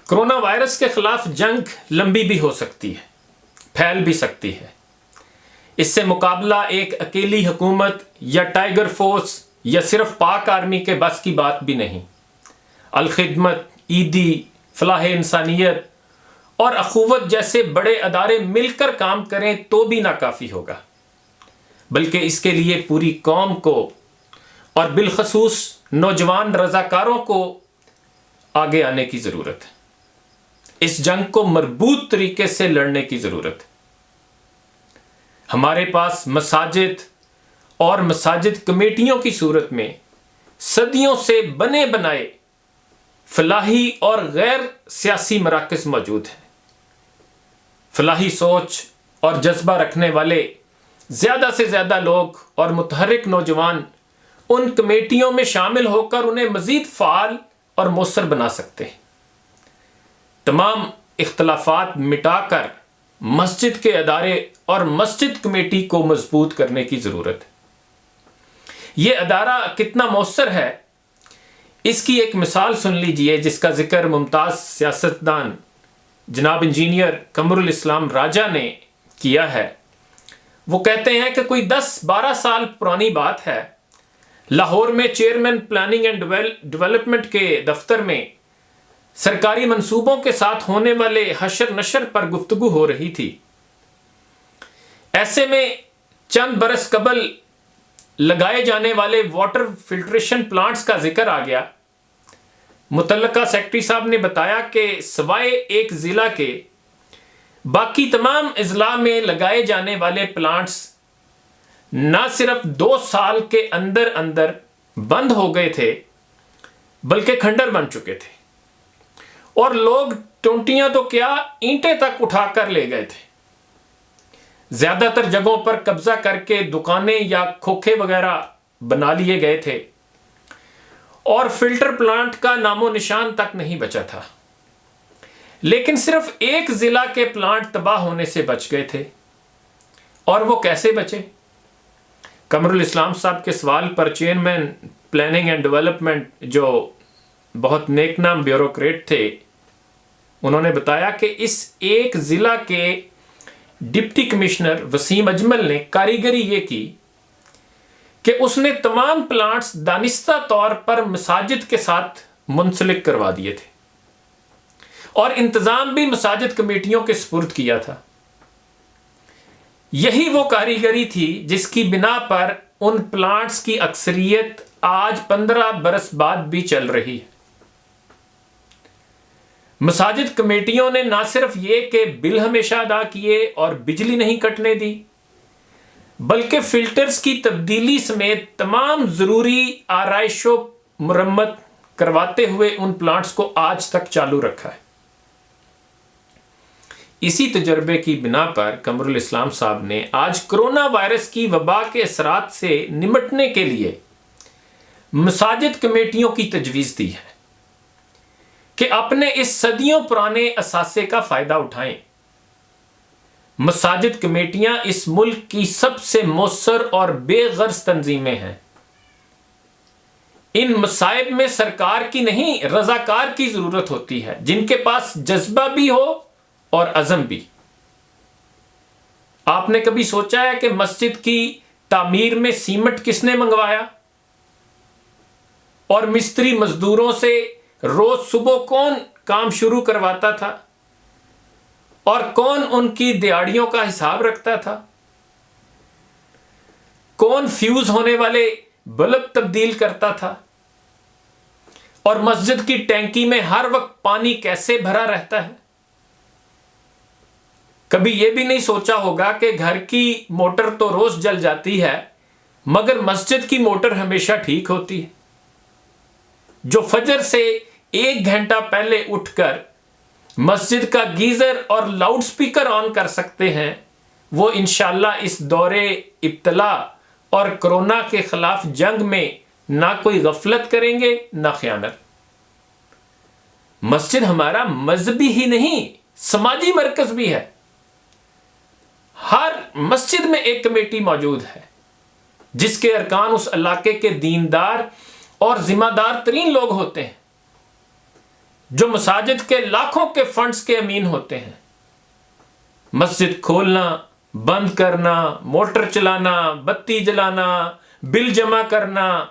Corona virus کے خلاف جنگ لمبی بھی ہو سکتی ہے، پھیل بھی سکتی ہے۔ اس سے مقابلہ ایک اکیلی حکومت یا ٹائیگر فورس یا صرف پاک آرمی کے بس کی بات بھی نہیں۔ الخدمت، عیدی، فلاح انسانیت اور اخوت جیسے بڑے ادارے مل کر کام کریں تو بھی ناکافی ہوگا، بلکہ اس کے لیے پوری قوم کو اور بالخصوص نوجوان رضاکاروں کو آگے آنے کی ضرورت ہے۔ اس جنگ کو مربوط طریقے سے لڑنے کی ضرورت ہے۔ ہمارے پاس مساجد اور مساجد کمیٹیوں کی صورت میں صدیوں سے بنے بنائے فلاحی اور غیر سیاسی مراکز موجود ہیں۔ فلاحی سوچ اور جذبہ رکھنے والے زیادہ سے زیادہ لوگ اور متحرک نوجوان ان کمیٹیوں میں شامل ہو کر انہیں مزید فعال اور مؤثر بنا سکتے ہیں۔ تمام اختلافات مٹا کر مسجد کے ادارے اور مسجد کمیٹی کو مضبوط کرنے کی ضرورت ہے۔ یہ ادارہ کتنا مؤثر ہے، اس کی ایک مثال سن لیجئے جس کا ذکر ممتاز سیاستدان جناب انجینئر قمر الاسلام راجہ نے کیا ہے۔ وہ کہتے ہیں کہ کوئی 10-12 سال پرانی بات ہے، لاہور میں چیئرمین پلاننگ اینڈ ڈیولپمنٹ کے دفتر میں سرکاری منصوبوں کے ساتھ ہونے والے حشر نشر پر گفتگو ہو رہی تھی۔ ایسے میں چند برس قبل لگائے جانے والے واٹر فلٹریشن پلانٹس کا ذکر آ گیا۔ متعلقہ سیکرٹری صاحب نے بتایا کہ سوائے ایک ضلع کے باقی تمام اضلاع میں لگائے جانے والے پلانٹس نہ صرف 2 سال کے اندر اندر بند ہو گئے تھے بلکہ کھنڈر بن چکے تھے، اور لوگ ٹونٹیاں تو کیا اینٹیں تک اٹھا کر لے گئے تھے۔ زیادہ تر جگہوں پر قبضہ کر کے دکانیں یا کھوکھے وغیرہ بنا لیے گئے تھے، اور فلٹر پلانٹ کا نام و نشان تک نہیں بچا تھا۔ لیکن صرف ایک ضلع کے پلانٹ تباہ ہونے سے بچ گئے تھے، اور وہ کیسے بچے؟ قمر الاسلام صاحب کے سوال پر چیئرمین پلاننگ اینڈ ڈیولپمنٹ جو بہت نیک نام بیوروکریٹ تھے، انہوں نے بتایا کہ اس ایک ضلع کے ڈپٹی کمشنر وسیم اجمل نے کاریگری یہ کی کہ اس نے تمام پلانٹس دانستہ طور پر مساجد کے ساتھ منسلک کروا دیے تھے، اور انتظام بھی مساجد کمیٹیوں کے سپرد کیا تھا۔ یہی وہ کاریگری تھی جس کی بنا پر ان پلانٹس کی اکثریت آج 15 برس بعد بھی چل رہی ہے۔ مساجد کمیٹیوں نے نہ صرف یہ کہ بل ہمیشہ ادا کیے اور بجلی نہیں کٹنے دی، بلکہ فلٹرز کی تبدیلی سمیت تمام ضروری آرائش و مرمت کرواتے ہوئے ان پلانٹس کو آج تک چالو رکھا ہے۔ اسی تجربے کی بنا پر قمر الاسلام صاحب نے آج کرونا وائرس کی وبا کے اثرات سے نمٹنے کے لیے مساجد کمیٹیوں کی تجویز دی ہے کہ اپنے اس صدیوں پرانے اثاثے کا فائدہ اٹھائیں۔ مساجد کمیٹیاں اس ملک کی سب سے مؤثر اور بے غرض تنظیمیں ہیں۔ ان مصائب میں سرکار کی نہیں، رضاکار کی ضرورت ہوتی ہے، جن کے پاس جذبہ بھی ہو اور عزم بھی۔ آپ نے کبھی سوچا ہے کہ مسجد کی تعمیر میں سیمنٹ کس نے منگوایا؟ اور مستری مزدوروں سے روز صبح کون کام شروع کرواتا تھا؟ اور کون ان کی دیہڑیوں کا حساب رکھتا تھا؟ کون فیوز ہونے والے بلب تبدیل کرتا تھا؟ اور مسجد کی ٹینکی میں ہر وقت پانی کیسے بھرا رہتا ہے؟ کبھی یہ بھی نہیں سوچا ہوگا کہ گھر کی موٹر تو روز جل جاتی ہے مگر مسجد کی موٹر ہمیشہ ٹھیک ہوتی ہے۔ جو فجر سے 1 گھنٹہ پہلے اٹھ کر مسجد کا گیزر اور لاؤڈ سپیکر آن کر سکتے ہیں، وہ انشاءاللہ اس دور ابتلا اور کرونا کے خلاف جنگ میں نہ کوئی غفلت کریں گے نہ خیانت۔ مسجد ہمارا مذہبی ہی نہیں، سماجی مرکز بھی ہے۔ ہر مسجد میں ایک کمیٹی موجود ہے جس کے ارکان اس علاقے کے دیندار اور ذمہ دار ترین لوگ ہوتے ہیں۔ جو مساجد کے لاکھوں کے فنڈز کے امین ہوتے ہیں، مسجد کھولنا، بند کرنا، موٹر چلانا، بتی جلانا، بل جمع کرنا،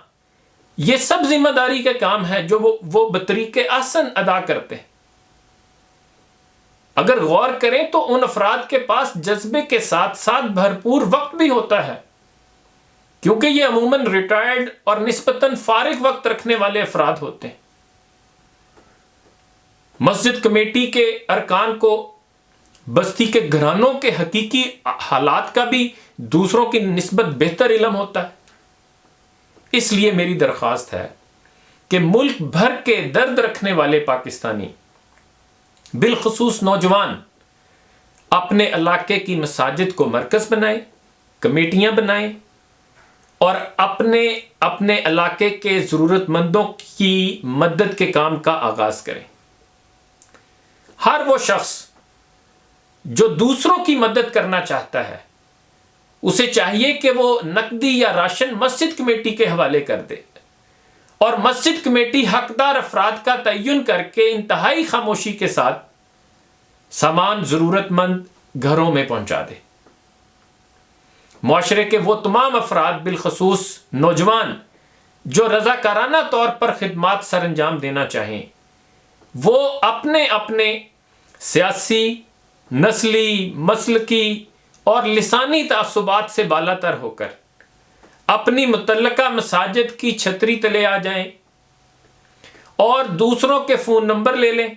یہ سب ذمہ داری کے کام ہے جو وہ بطریق احسن ادا کرتے ہیں۔ اگر غور کریں تو ان افراد کے پاس جذبے کے ساتھ ساتھ بھرپور وقت بھی ہوتا ہے، کیونکہ یہ عموماً ریٹائرڈ اور نسبتاً فارغ وقت رکھنے والے افراد ہوتے ہیں۔ مسجد کمیٹی کے ارکان کو بستی کے گھرانوں کے حقیقی حالات کا بھی دوسروں کی نسبت بہتر علم ہوتا ہے۔ اس لیے میری درخواست ہے کہ ملک بھر کے درد رکھنے والے پاکستانی، بالخصوص نوجوان، اپنے علاقے کی مساجد کو مرکز بنائیں، کمیٹیاں بنائیں اور اپنے علاقے کے ضرورت مندوں کی مدد کے کام کا آغاز کریں۔ ہر وہ شخص جو دوسروں کی مدد کرنا چاہتا ہے، اسے چاہیے کہ وہ نقدی یا راشن مسجد کمیٹی کے حوالے کر دے اور مسجد کمیٹی حقدار افراد کا تعین کر کے انتہائی خاموشی کے ساتھ سامان ضرورت مند گھروں میں پہنچا دے۔ معاشرے کے وہ تمام افراد، بالخصوص نوجوان، جو رضاکارانہ طور پر خدمات سر انجام دینا چاہیں، وہ اپنے سیاسی، نسلی، مسلکی اور لسانی تعصبات سے بالاتر ہو کر اپنی متعلقہ مساجد کی چھتری تلے آ جائیں اور دوسروں کے فون نمبر لے لیں،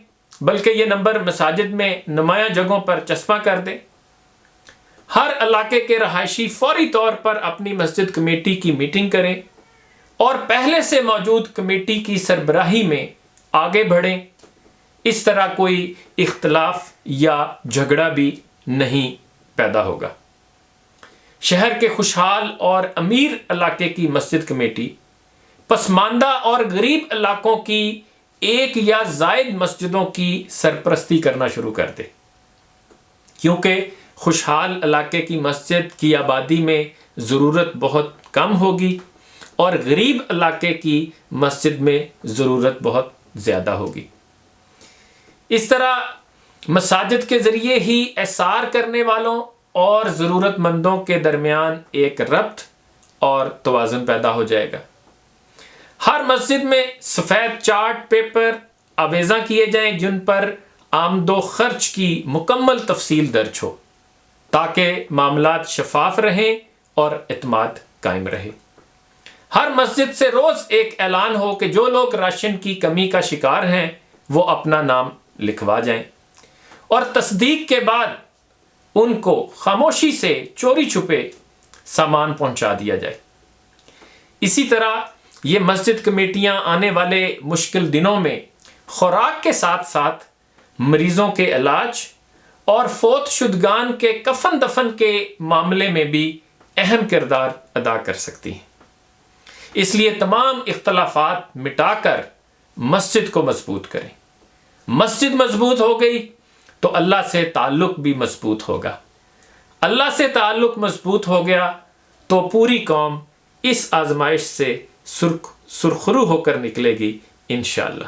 بلکہ یہ نمبر مساجد میں نمایاں جگہوں پر چسپاں کر دیں۔ ہر علاقے کے رہائشی فوری طور پر اپنی مسجد کمیٹی کی میٹنگ کریں اور پہلے سے موجود کمیٹی کی سربراہی میں آگے بڑھیں۔ اس طرح کوئی اختلاف یا جھگڑا بھی نہیں پیدا ہوگا۔ شہر کے خوشحال اور امیر علاقے کی مسجد کمیٹی پسماندہ اور غریب علاقوں کی ایک یا زائد مسجدوں کی سرپرستی کرنا شروع کر دے، کیونکہ خوشحال علاقے کی مسجد کی آبادی میں ضرورت بہت کم ہوگی اور غریب علاقے کی مسجد میں ضرورت بہت زیادہ ہوگی۔ اس طرح مساجد کے ذریعے ہی احسار کرنے والوں اور ضرورت مندوں کے درمیان ایک ربط اور توازن پیدا ہو جائے گا۔ ہر مسجد میں سفید چارٹ پیپر آویزاں کیے جائیں جن پر آمد و خرچ کی مکمل تفصیل درج ہو، تاکہ معاملات شفاف رہیں اور اعتماد قائم رہے۔ ہر مسجد سے روز ایک اعلان ہو کہ جو لوگ راشن کی کمی کا شکار ہیں وہ اپنا نام لکھوا جائیں اور تصدیق کے بعد ان کو خاموشی سے چوری چھپے سامان پہنچا دیا جائے۔ اسی طرح یہ مسجد کمیٹیاں آنے والے مشکل دنوں میں خوراک کے ساتھ ساتھ مریضوں کے علاج اور فوت شدگان کے کفن دفن کے معاملے میں بھی اہم کردار ادا کر سکتی ہیں۔ اس لیے تمام اختلافات مٹا کر مسجد کو مضبوط کریں۔ مسجد مضبوط ہو گئی تو اللہ سے تعلق بھی مضبوط ہوگا۔ اللہ سے تعلق مضبوط ہو گیا تو پوری قوم اس آزمائش سے سرخرو ہو کر نکلے گی انشاءاللہ۔